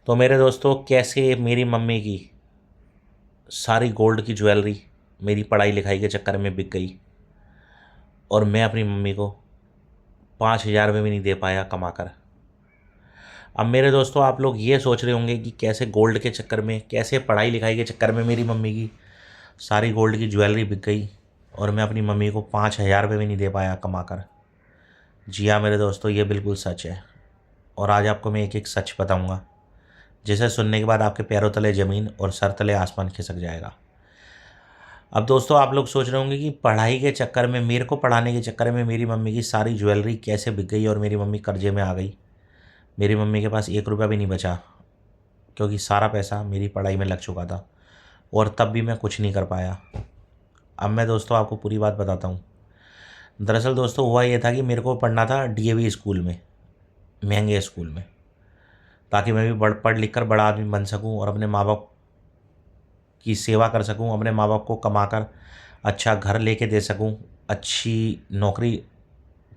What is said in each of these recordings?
तो मेरे दोस्तों, कैसे मेरी मम्मी की सारी गोल्ड की ज्वेलरी मेरी पढ़ाई लिखाई के चक्कर में बिक गई और मैं अपनी मम्मी को 5,000 रुपये भी नहीं दे पाया कमा कर। अब मेरे दोस्तों, आप लोग ये सोच रहे होंगे कि कैसे गोल्ड के चक्कर में, कैसे पढ़ाई लिखाई के चक्कर में मेरी मम्मी की सारी गोल्ड की ज्वेलरी बिक गई और मैं अपनी मम्मी को 5,000 रुपये भी नहीं दे पाया कमा कर। जी हाँ मेरे दोस्तों, ये बिल्कुल सच है। और आज आपको मैं एक एक सच बताऊंगा, जिसे सुनने के बाद आपके पैरों तले ज़मीन और सर तले आसमान खिसक जाएगा। अब दोस्तों, आप लोग सोच रहे होंगे कि पढ़ाई के चक्कर में, मेरे को पढ़ाने के चक्कर में मेरी मम्मी की सारी ज्वेलरी कैसे बिक गई और मेरी मम्मी कर्जे में आ गई। मेरी मम्मी के पास 1 रुपया भी नहीं बचा, क्योंकि सारा पैसा मेरी पढ़ाई में लग चुका था और तब भी मैं कुछ नहीं कर पाया। अब मैं दोस्तों आपको पूरी बात बताता हूँ। दरअसल दोस्तों, हुआ ये था कि मेरे को पढ़ना था डीएवी स्कूल में, महंगे स्कूल में, ताकि मैं भी पढ़ लिख कर बड़ा आदमी बन सकूँ और अपने माँ बाप की सेवा कर सकूँ, अपने माँ बाप को कमाकर अच्छा घर लेके दे सकूँ। अच्छी नौकरी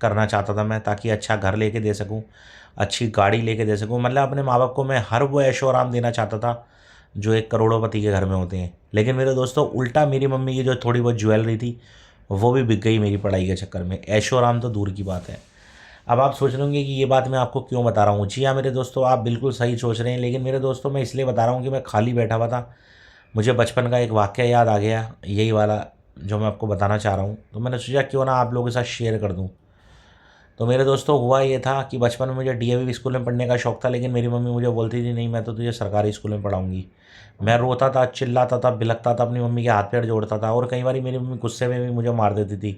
करना चाहता था मैं, ताकि अच्छा घर लेके दे सकूँ, अच्छी गाड़ी लेके दे सकूँ। मतलब अपने माँ बाप को मैं हर वो ऐशो आराम देना चाहता था जो एक करोड़ों के घर में होते हैं। लेकिन मेरे दोस्तों, उल्टा मेरी मम्मी की जो थोड़ी बहुत ज्वेलरी थी वो भी बिक गई मेरी पढ़ाई के चक्कर में। ऐशो आराम तो दूर की बात है। अब आप सोच रहे होंगे कि ये बात मैं आपको क्यों बता रहा हूँ। जी हाँ मेरे दोस्तों, आप बिल्कुल सही सोच रहे हैं। लेकिन मेरे दोस्तों, मैं इसलिए बता रहा हूँ कि मैं खाली बैठा हुआ था, मुझे बचपन का एक वाक़या याद आ गया, यही वाला जो मैं आपको बताना चाह रहा हूँ। तो मैंने सोचा क्यों ना आप लोगों के साथ शेयर कर दूँ। तो मेरे दोस्तों, हुआ ये था कि बचपन में मुझे डीएवी स्कूल में पढ़ने का शौक़ था, लेकिन मेरी मम्मी मुझे बोलती थी, नहीं मैं तो तुझे सरकारी स्कूल में पढ़ाऊँगी। मैं रोता था, चिल्लाता था, बिलखता था, अपनी मम्मी के हाथ पैर जोड़ता था और कई बार मेरी मम्मी गुस्से में भी मुझे मार देती थी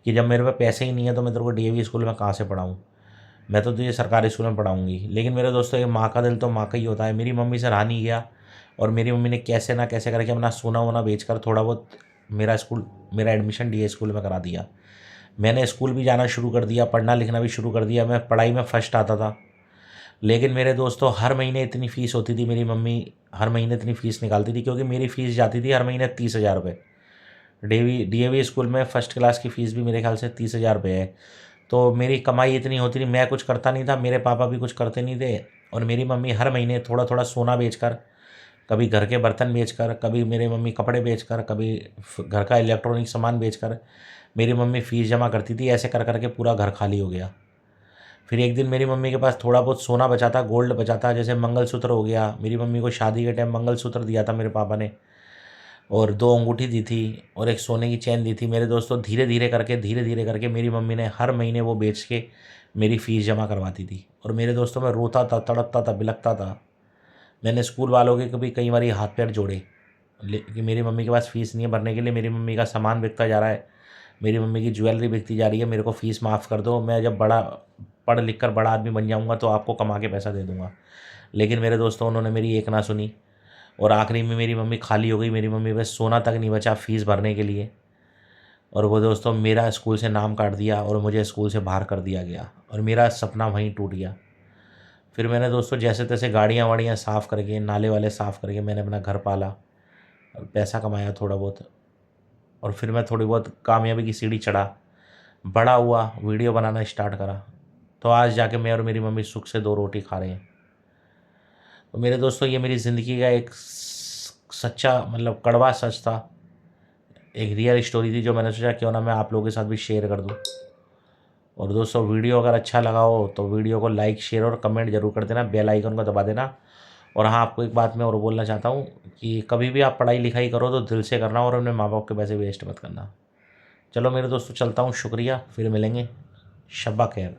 कि जब मेरे पे पैसे ही नहीं है तो मैं तेरे को डीएवी स्कूल में कहाँ से पढ़ाऊँ, मैं तो तुझे सरकारी स्कूल में पढ़ाऊँगी। लेकिन मेरे दोस्तों, ये माँ का दिल तो माँ का ही होता है। मेरी मम्मी से रहा नहीं गया और मेरी मम्मी ने कैसे ना कैसे करके अपना सोना वोना बेचकर थोड़ा बहुत मेरा एडमिशन डीए स्कूल में करा दिया। मैंने स्कूल भी जाना शुरू कर दिया, पढ़ना लिखना भी शुरू कर दिया, मैं पढ़ाई में फर्स्ट आता था। लेकिन मेरे दोस्तों, हर महीने इतनी फ़ीस होती थी, मेरी मम्मी हर महीने इतनी फ़ीस निकालती थी, क्योंकि मेरी फ़ीस जाती थी हर महीने 30,000 रुपये। डीएवी स्कूल में फ़र्स्ट क्लास की फ़ीस भी मेरे ख्याल से 30,000 रुपये है। तो मेरी कमाई इतनी होती थी, मैं कुछ करता नहीं था, मेरे पापा भी कुछ करते नहीं थे और मेरी मम्मी हर महीने थोड़ा थोड़ा सोना बेचकर, कभी घर के बर्तन बेचकर, कभी मेरी मम्मी कपड़े बेचकर, कभी घर का इलेक्ट्रॉनिक सामान बेचकर मेरी मम्मी फ़ीस जमा करती थी। ऐसे कर के पूरा घर खाली हो गया। फिर एक दिन मेरी मम्मी के पास थोड़ा बहुत सोना बचा था, गोल्ड बचा था, जैसे मंगलसूत्र हो गया। मेरी मम्मी को शादी के टाइम मंगलसूत्र दिया था मेरे पापा ने, और 2 अंगूठी दी थी और एक सोने की चैन दी थी। मेरे दोस्तों, धीरे धीरे करके मेरी मम्मी ने हर महीने वो बेच के मेरी फ़ीस जमा करवाती थी। और मेरे दोस्तों, मैं रोता था, तड़पता था, बिलखता था। मैंने स्कूल वालों के कभी कई बार हाथ पैर जोड़े, कि मेरी मम्मी के पास फ़ीस नहीं है भरने के लिए, मेरी मम्मी का सामान बिकता जा रहा है, मेरी मम्मी की ज्वेलरी बिकती जा रही है, मेरे को फ़ीस माफ़ कर दो, मैं जब बड़ा पढ़ लिख कर बड़ा आदमी बन जाऊँगा तो आपको कमा के पैसा दे दूँगा। लेकिन मेरे दोस्तों, उन्होंने मेरी एक ना सुनी और आखिरी में मेरी मम्मी खाली हो गई। मेरी मम्मी बस सोना तक नहीं बचा फ़ीस भरने के लिए। और वो दोस्तों, मेरा स्कूल से नाम काट दिया और मुझे स्कूल से बाहर कर दिया गया और मेरा सपना वहीं टूट गया। फिर मैंने दोस्तों जैसे तैसे गाड़ियाँ वाड़ियाँ साफ़ करके, नाले वाले साफ़ करके मैंने अपना घर पाला और पैसा कमाया थोड़ा बहुत। और फिर मैं थोड़ी बहुत कामयाबी की सीढ़ी चढ़ा, बड़ा हुआ, वीडियो बनाना स्टार्ट करा। तो आज जाके मैं और मेरी मम्मी सुख से 2 रोटी खा रहे हैं। तो मेरे दोस्तों, ये मेरी ज़िंदगी का एक सच्चा, मतलब कड़वा सच था, एक रियल स्टोरी थी, जो मैंने सोचा क्यों ना मैं आप लोगों के साथ भी शेयर कर दूं। और दोस्तों, वीडियो अगर अच्छा लगा हो तो वीडियो को लाइक, शेयर और कमेंट जरूर कर देना, बेल आइकन को दबा देना। और हाँ, आपको एक बात मैं और बोलना चाहता हूँ कि कभी भी आप पढ़ाई लिखाई करो तो दिल से करना और अपने माँ बाप के पैसे वेस्ट मत करना। चलो मेरे दोस्तों, चलता हूँ, शुक्रिया, फिर मिलेंगे, शब्बा खैर।